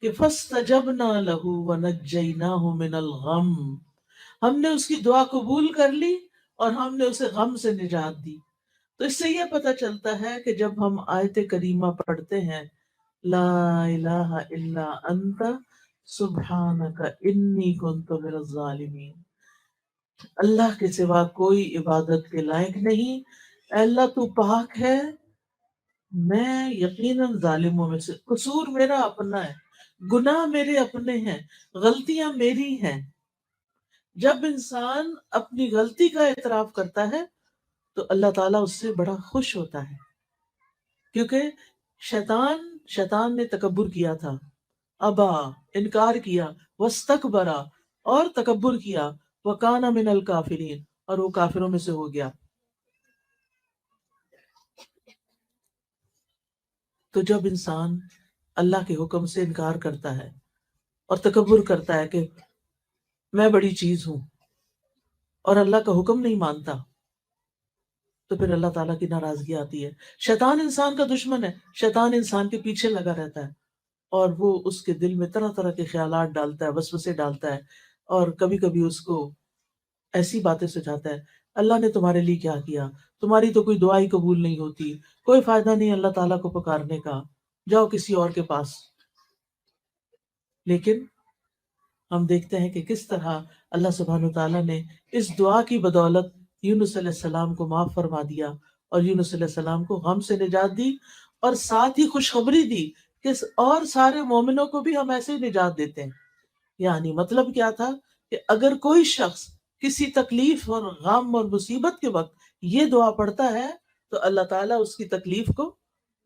کہ فَاسْتَجَبْنَا لَهُ وَنَجَّيْنَاهُ مِنَ الْغَمِّ، ہم نے اس کی دعا قبول کر لی اور ہم نے اسے غم سے نجات دی۔ تو اس سے یہ پتہ چلتا ہے کہ جب ہم آیت کریمہ پڑھتے ہیں لا الہ الا انت سبحانک انی کنت من الظالمین، اللہ کے سوا کوئی عبادت کے لائق نہیں، اے اللہ تو پاک ہے، میں یقیناً ظالموں میں سے، قصور میرا اپنا ہے، گناہ میرے اپنے ہیں، غلطیاں میری ہیں۔ جب انسان اپنی غلطی کا اعتراف کرتا ہے تو اللہ تعالیٰ اس سے بڑا خوش ہوتا ہے، کیونکہ شیطان نے تکبر کیا تھا، ابا، انکار کیا، واستکبرا، اور تکبر کیا، وکان من الکافرین، اور وہ کافروں میں سے ہو گیا۔ تو جب انسان اللہ کے حکم سے انکار کرتا ہے اور تکبر کرتا ہے کہ میں بڑی چیز ہوں اور اللہ کا حکم نہیں مانتا، تو پھر اللہ تعالیٰ کی ناراضگی آتی ہے۔ شیطان انسان کا دشمن ہے، شیطان انسان کے پیچھے لگا رہتا ہے اور وہ اس کے دل میں طرح طرح کے خیالات ڈالتا ہے، وسوسے ڈالتا ہے، اور کبھی کبھی اس کو ایسی باتیں سجاتا ہے، اللہ نے تمہارے لیے کیا کیا، تمہاری تو کوئی دعا ہی قبول نہیں ہوتی، کوئی فائدہ نہیں اللہ تعالیٰ کو پکارنے کا، جاؤ کسی اور کے پاس۔ لیکن ہم دیکھتے ہیں کہ کس طرح اللہ سبحانہ وتعالیٰ نے اس دعا کی بدولت یونس علیہ السلام کو معاف فرما دیا اور یونس علیہ السلام کو غم سے نجات دی، اور ساتھ ہی خوشخبری دی کہ اور سارے مومنوں کو بھی ہم ایسے ہی نجات دیتے ہیں۔ یعنی مطلب کیا تھا کہ اگر کوئی شخص کسی تکلیف اور غم اور مصیبت کے وقت یہ دعا پڑھتا ہے تو اللہ تعالیٰ اس کی تکلیف کو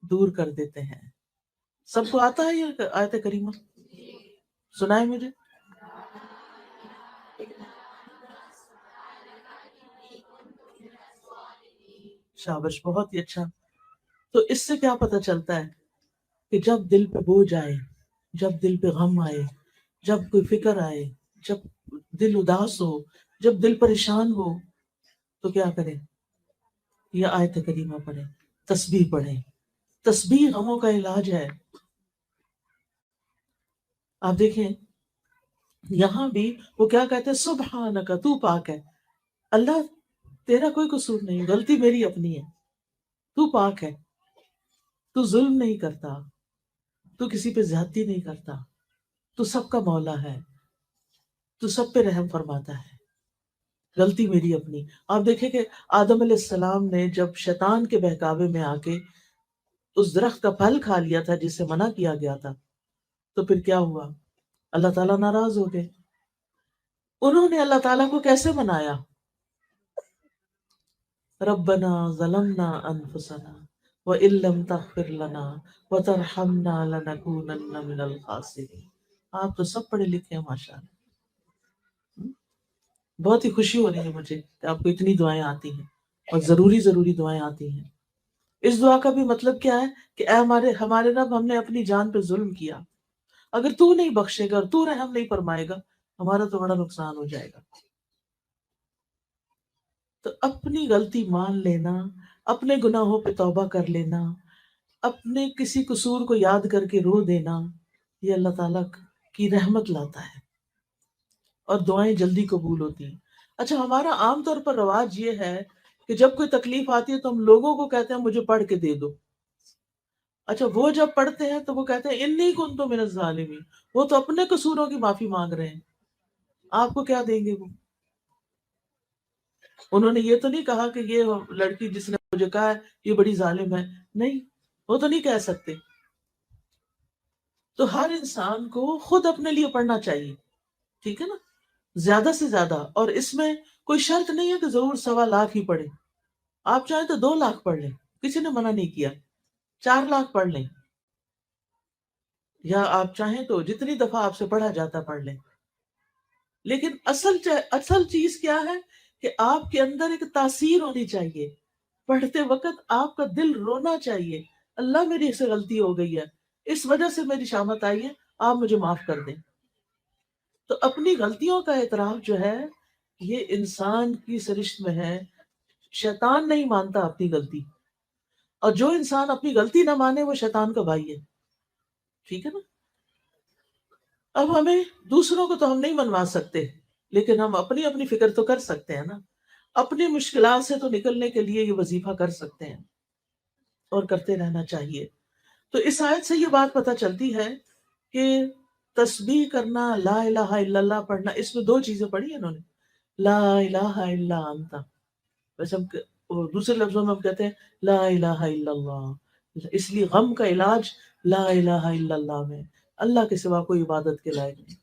دور کر دیتے ہیں۔ سب کو آتا ہے یہ آیت کریمہ؟ سنائیں مجھے۔ شابش، بہت ہی اچھا۔ تو اس سے کیا پتہ چلتا ہے کہ جب دل پہ بوجھ آئے، جب دل پہ غم آئے، جب کوئی فکر آئے، جب دل اداس ہو، جب دل پریشان ہو، تو کیا کریں؟ یہ آیت کریمہ پڑھیں، تسبیح پڑھیں۔ تسبیح غموں کا علاج ہے۔ آپ دیکھیں یہاں بھی وہ کیا کہتے ہیں، سبحانک، تو پاک ہے، اللہ تیرا کوئی قصور نہیں، غلطی میری اپنی ہے، تو پاک ہے، تو ظلم نہیں کرتا، تو کسی پہ زیادتی نہیں کرتا، تو سب کا مولا ہے، تو سب پہ رحم فرماتا ہے، غلطی میری اپنی۔ آپ دیکھیں کہ آدم علیہ السلام نے جب شیطان کے بہکاوے میں آ کے اس درخت کا پھل کھا لیا تھا جس سے منع کیا گیا تھا، تو پھر کیا ہوا؟ اللہ تعالیٰ ناراض ہو گئے۔ انہوں نے اللہ تعالیٰ کو کیسے منایا؟ ربنا ظلمنا انفسنا وان لم تغفر لنا وترحمنا لنکونن من الخاسرین۔ آپ تو سب پڑھے لکھے ہیں ماشاء اللہ، بہت ہی خوشی ہو رہی ہے مجھے کہ آپ کو اتنی دعائیں آتی ہیں اور ضروری دعائیں آتی ہیں۔ اس دعا کا بھی مطلب کیا ہے کہ اے ہمارے رب، ہم نے اپنی جان پہ ظلم کیا، اگر تو نہیں بخشے گا اور تو رحم نہیں فرمائے گا، ہمارا تو بڑا نقصان ہو جائے گا۔ تو اپنی غلطی مان لینا، اپنے گناہوں پہ توبہ کر لینا، اپنے کسی قصور کو یاد کر کے رو دینا، یہ اللہ تعالیٰ کی رحمت لاتا ہے اور دعائیں جلدی قبول ہوتی ہیں۔ اچھا، ہمارا عام طور پر رواج یہ ہے کہ جب کوئی تکلیف آتی ہے تو ہم لوگوں کو کہتے ہیں مجھے پڑھ کے دے دو۔ اچھا، وہ جب پڑھتے ہیں تو وہ کہتے ہیں انی کنت من الظالمین، وہ تو اپنے قصوروں کی معافی مانگ رہے ہیں، آپ کو کیا دیں گے وہ؟ انہوں نے یہ تو نہیں کہا کہ یہ لڑکی جس نے مجھے کہا ہے یہ بڑی ظالم ہے، نہیں، وہ تو نہیں کہہ سکتے۔ تو ہر انسان کو خود اپنے لیے پڑھنا چاہیے، ٹھیک ہے نا، زیادہ سے زیادہ۔ اور اس میں کوئی شرط نہیں ہے کہ ضرور 1.25 ہی پڑھیں، آپ چاہیں تو 2 لاکھ پڑھ لیں، کسی نے منع نہیں کیا، 4 لاکھ پڑھ لیں، یا آپ چاہیں تو جتنی دفعہ آپ سے پڑھا جاتا پڑھ لیں۔ لیکن اصل چیز کیا ہے کہ آپ کے اندر ایک تاثیر ہونی چاہیے، پڑھتے وقت آپ کا دل رونا چاہیے، اللہ میری سے غلطی ہو گئی ہے، اس وجہ سے میری شامت آئی ہے، آپ مجھے معاف کر دیں۔ تو اپنی غلطیوں کا اعتراف جو ہے یہ انسان کی سرشت میں ہے۔ شیطان نہیں مانتا اپنی غلطی، اور جو انسان اپنی غلطی نہ مانے وہ شیطان کا بھائی ہے، ٹھیک ہے نا۔ اب ہمیں دوسروں کو تو ہم نہیں منوا سکتے، لیکن ہم اپنی اپنی فکر تو کر سکتے ہیں نا، اپنی مشکلات سے تو نکلنے کے لیے یہ وظیفہ کر سکتے ہیں اور کرتے رہنا چاہیے۔ تو اس آیت سے یہ بات پتہ چلتی ہے کہ تسبیح کرنا، لا الہ الا اللہ پڑھنا، اس میں دو چیزیں پڑھی ہیں انہوں نے، لا الہ الا انت، ویسے وہ دوسرے لفظوں میں ہم کہتے ہیں لا الہ الا اللہ، اس لیے غم کا علاج لا الہ الا اللہ میں، اللہ کے سوا کوئی عبادت کے لائق نہیں۔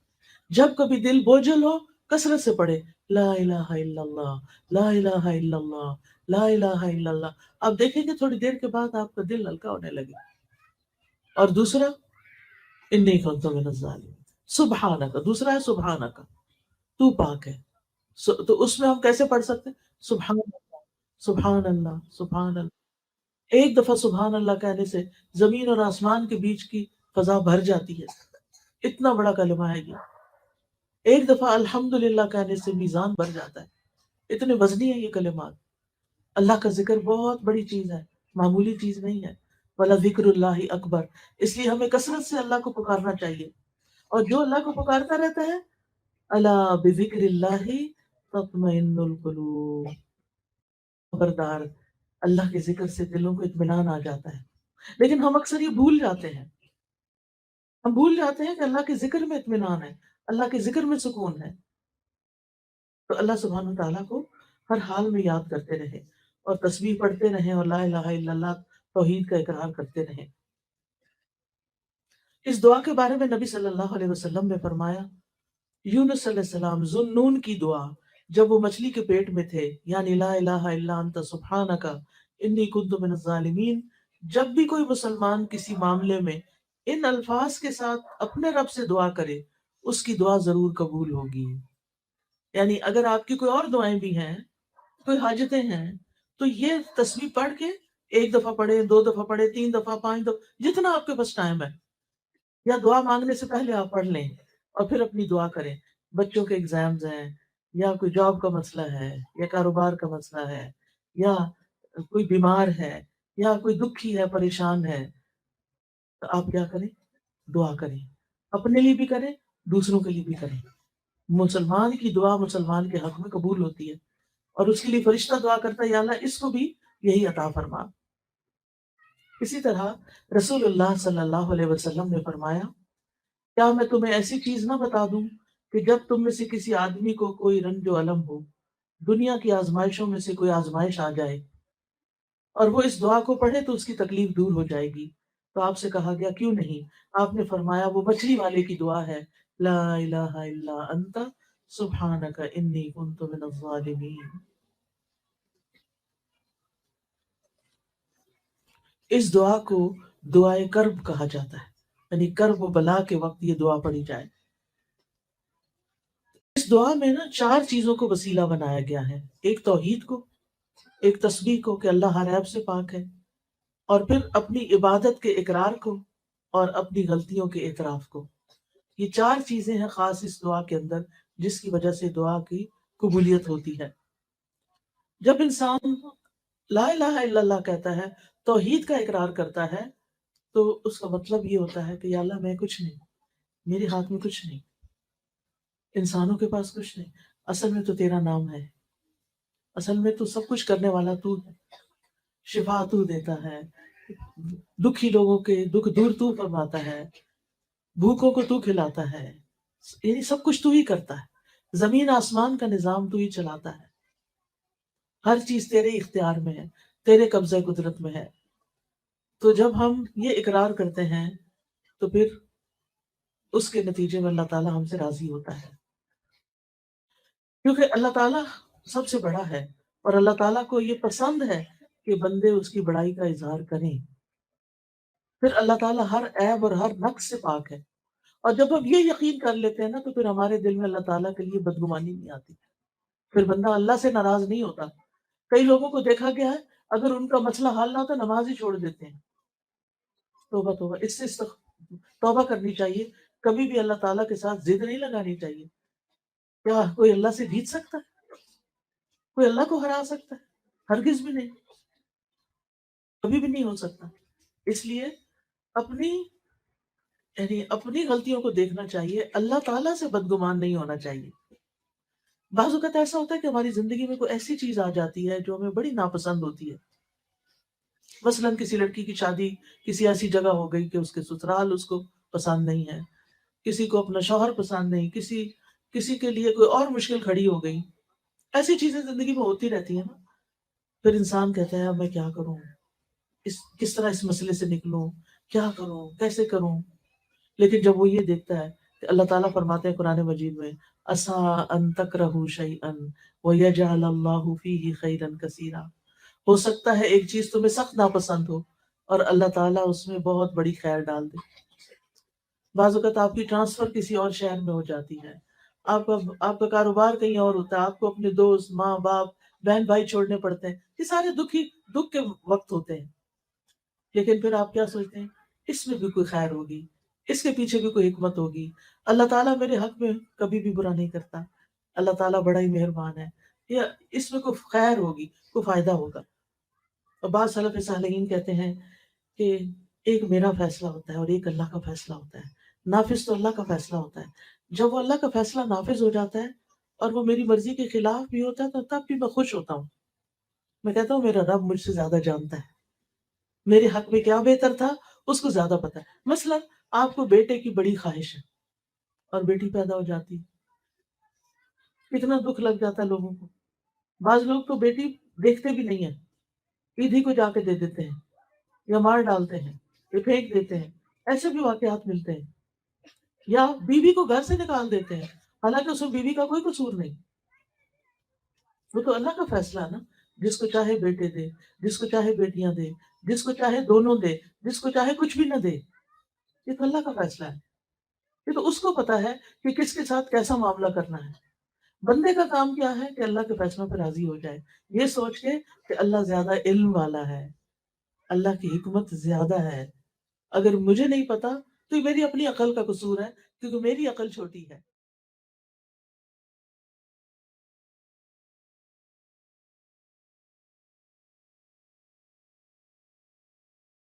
جب کبھی دل بوجھل ہو، کثرت سے پڑھے لا الہ الا اللہ، لا الہ الا اللہ، لا الہ الا اللہ، آپ دیکھیں گے تھوڑی دیر کے بعد آپ کا دل ہلکا ہونے لگے۔ اور دوسرا انی کنت من الظالمین، سبحانک، دوسرا ہے سبحانک، تو پاک ہے۔ تو اس میں ہم کیسے پڑھ سکتے ہیں؟ سبحان اللہ، سبحان اللہ، سبحان اللہ۔ ایک دفعہ سبحان اللہ کہنے سے زمین اور آسمان کے بیچ کی فضا بھر جاتی ہے، اتنا بڑا کلمہ ہے یہ۔ ایک دفعہ الحمدللہ کہنے سے میزان بھر جاتا ہے، اتنے وزنی ہے یہ کلمات۔ اللہ کا ذکر بہت بڑی چیز ہے، معمولی چیز نہیں ہے۔ وَلَا ذِكْرُ اللَّهِ اکبر، اس لیے ہمیں کثرت سے اللہ کو پکارنا چاہیے، اور جو اللہ کو پکارتا رہتا ہے، الا بذکر اللہ تطمئن القلوب، خبردار، اللہ کے ذکر سے دلوں کو اطمینان آ جاتا ہے۔ لیکن ہم اکثر یہ بھول جاتے ہیں، ہم بھول جاتے ہیں کہ اللہ کے ذکر میں اطمینان ہے، اللہ کے ذکر میں سکون ہے۔ تو اللہ سبحانہ تعالیٰ کو ہر حال میں یاد کرتے رہے، اور تسبیح پڑھتے رہیں، اور لا الہ الا اللہ توحید کا اقرار کرتے رہیں۔ اس دعا کے بارے میں نبی صلی اللہ علیہ وسلم نے فرمایا، یونس علیہ السلام ذوالنون کی دعا جب وہ مچھلی کے پیٹ میں تھے، یعنی لا الہ الا انت سبحانک انی کنت من الظالمین، جب بھی کوئی مسلمان کسی معاملے میں ان الفاظ کے ساتھ اپنے رب سے دعا کرے، اس کی دعا ضرور قبول ہوگی۔ یعنی اگر آپ کی کوئی اور دعائیں بھی ہیں، کوئی حاجتیں ہیں، تو یہ تسبیح پڑھ کے ایک دفعہ پڑھے، دو دفعہ پڑھے، تین دفعہ، پانچ دفعہ، جتنا آپ کے پاس ٹائم ہے، یا دعا مانگنے سے پہلے آپ پڑھ لیں اور پھر اپنی دعا کریں۔ بچوں کے ایگزامز ہیں، یا کوئی جاب کا مسئلہ ہے، یا کاروبار کا مسئلہ ہے، یا کوئی بیمار ہے، یا کوئی دکھی ہے، پریشان ہے، تو آپ کیا کریں؟ دعا کریں، اپنے لیے بھی کریں، دوسروں کے لیے بھی کریں۔ مسلمان کی دعا مسلمان کے حق میں قبول ہوتی ہے، اور اس کے لیے فرشتہ دعا کرتا ہے، یا اللہ اس کو بھی یہی عطا فرما۔ اسی طرح رسول اللہ صلی اللہ علیہ وسلم نے فرمایا، کیا میں تمہیں ایسی چیز نہ بتا دوں کہ جب تم میں سے کسی آدمی کو کوئی رنج و الم ہو، دنیا کی آزمائشوں میں سے کوئی آزمائش آ جائے، اور وہ اس دعا کو پڑھے تو اس کی تکلیف دور ہو جائے گی؟ تو آپ سے کہا گیا کیوں نہیں؟ آپ نے فرمایا وہ مچھلی والے کی دعا ہے، لا الہ الا انت سبحانک انی کنت من الظالمین۔ اس دعا کو دعائے کرب کہا جاتا ہے، یعنی کرب و بلا کے وقت یہ دعا پڑھی جائے۔ اس دعا میں نا چار چیزوں کو وسیلہ بنایا گیا ہے، ایک توحید کو، ایک تسبیح کو کہ اللہ ہر عیب سے پاک ہے، اور پھر اپنی عبادت کے اقرار کو، اور اپنی غلطیوں کے اعتراف کو۔ یہ چار چیزیں ہیں خاص اس دعا کے اندر، جس کی وجہ سے دعا کی قبولیت ہوتی ہے۔ جب انسان لا الہ الا اللہ کہتا ہے، توحید کا اقرار کرتا ہے، تو اس کا مطلب یہ ہوتا ہے کہ یا اللہ میں کچھ نہیں، میرے ہاتھ میں کچھ نہیں، انسانوں کے پاس کچھ نہیں، اصل میں تو تیرا نام ہے، اصل میں تو سب کچھ کرنے والا تو ہے، شفا تو دیتا ہے، دکھی لوگوں کے دکھ دور تو فرماتا ہے، بھوکوں کو تو کھلاتا ہے، یعنی سب کچھ تو ہی کرتا ہے، زمین آسمان کا نظام تو ہی چلاتا ہے، ہر چیز تیرے اختیار میں ہے، تیرے قبضہ قدرت میں ہے۔ تو جب ہم یہ اقرار کرتے ہیں تو پھر اس کے نتیجے میں اللہ تعالیٰ ہم سے راضی ہوتا ہے، کیونکہ اللہ تعالیٰ سب سے بڑا ہے، اور اللہ تعالیٰ کو یہ پسند ہے کہ بندے اس کی بڑائی کا اظہار کریں۔ پھر اللہ تعالیٰ ہر عیب اور ہر نقص سے پاک ہے، اور جب ہم یہ یقین کر لیتے ہیں نا، تو پھر ہمارے دل میں اللہ تعالیٰ کے لیے بدگمانی نہیں آتی، پھر بندہ اللہ سے ناراض نہیں ہوتا۔ کئی لوگوں کو دیکھا گیا ہے، اگر ان کا مسئلہ حل نہ ہوتا نماز ہی چھوڑ دیتے ہیں۔ توبہ توبہ، اس سے توبہ کرنی چاہیے، کبھی بھی اللہ تعالیٰ کے ساتھ ضد نہیں لگانی چاہیے۔ کیا کوئی اللہ سے جیت سکتا ہے؟ کوئی اللہ کو ہرا سکتا ہے؟ ہرگز بھی نہیں، کبھی بھی نہیں ہو سکتا۔ اس لیے اپنی یعنی اپنی غلطیوں کو دیکھنا چاہیے، اللہ تعالیٰ سے بدگمان نہیں ہونا چاہیے۔ بعض اوقات ایسا ہوتا ہے کہ ہماری زندگی میں کوئی ایسی چیز آ جاتی ہے جو ہمیں بڑی ناپسند ہوتی ہے، مثلاً کسی لڑکی کی شادی کسی ایسی جگہ ہو گئی کہ اس کے سسرال اس کو پسند نہیں ہے، کسی کو اپنا شوہر پسند نہیں، کسی کے لیے کوئی اور مشکل کھڑی ہو گئی۔ ایسی چیزیں زندگی میں ہوتی رہتی ہیں نا، پھر انسان کہتا ہے اب میں کیا کروں، کس طرح اس مسئلے سے نکلوں، کیا کروں، کیسے کروں؟ لیکن جب وہ یہ دیکھتا ہے کہ اللہ تعالیٰ فرماتے ہیں قرآن مجید میں عَسَىٰ أَن تَكْرَهُوا شَيْئًا وَيَجْعَلَ اللَّهُ فِيهِ خَيْرًا كَثِيرًا، ہو سکتا ہے ایک چیز تمہیں سخت ناپسند ہو اور اللہ تعالیٰ اس میں بہت بڑی خیر ڈال دے۔ بعض اوقات آپ کی ٹرانسفر کسی اور شہر میں ہو جاتی ہے، آپ کا کاروبار کہیں اور ہوتا ہے، آپ کو اپنے دوست، ماں باپ، بہن بھائی چھوڑنے پڑتے ہیں، یہ سارے دکھ کے وقت ہوتے ہیں، لیکن پھر آپ کیا سوچتے ہیں اس میں بھی کوئی خیر ہوگی، اس کے پیچھے بھی کوئی حکمت ہوگی، اللہ تعالیٰ میرے حق میں کبھی بھی برا نہیں کرتا، اللہ تعالیٰ بڑا ہی مہربان ہے، یا اس میں کوئی خیر ہوگی، کوئی فائدہ ہوگا۔ اور بعض سلف صالحین کہتے ہیں کہ ایک میرا فیصلہ ہوتا ہے اور ایک اللہ کا فیصلہ ہوتا ہے، نافذ تو اللہ کا فیصلہ ہوتا ہے، جب وہ اللہ کا فیصلہ نافذ ہو جاتا ہے اور وہ میری مرضی کے خلاف بھی ہوتا ہے تو تب بھی میں خوش ہوتا ہوں، میں کہتا ہوں میرا رب مجھ سے زیادہ جانتا ہے، میرے حق میں کیا بہتر تھا اس کو زیادہ پتا ہے۔ مثلا آپ کو بیٹے کی بڑی خواہش ہے اور بیٹی پیدا ہو جاتی ہے، کتنا دکھ لگ جاتا ہے لوگوں کو، بعض لوگ تو بیٹی دیکھتے بھی نہیں ہیں، عید ہی کو جا کے دے دیتے ہیں یا مار ڈالتے ہیں یا پھینک دیتے ہیں، ایسے بھی واقعات ملتے ہیں، یا بیوی کو گھر سے نکال دیتے ہیں حالانکہ اس میں بیوی کا کوئی قصور نہیں، وہ تو اللہ کا فیصلہ ہے نا، جس کو چاہے بیٹے دے، جس کو چاہے بیٹیاں دے، جس کو چاہے دونوں دے، جس کو چاہے کچھ بھی نہ دے، یہ تو اللہ کا فیصلہ ہے، یہ تو اس کو پتا ہے کہ کس کے ساتھ کیسا معاملہ کرنا ہے۔ بندے کا کام کیا ہے کہ اللہ کے فیصلوں پہ راضی ہو جائے، یہ سوچ کے کہ اللہ زیادہ علم والا ہے، اللہ کی حکمت زیادہ ہے، اگر مجھے نہیں پتا تو یہ میری اپنی عقل کا قصور ہے کیونکہ میری عقل چھوٹی ہے۔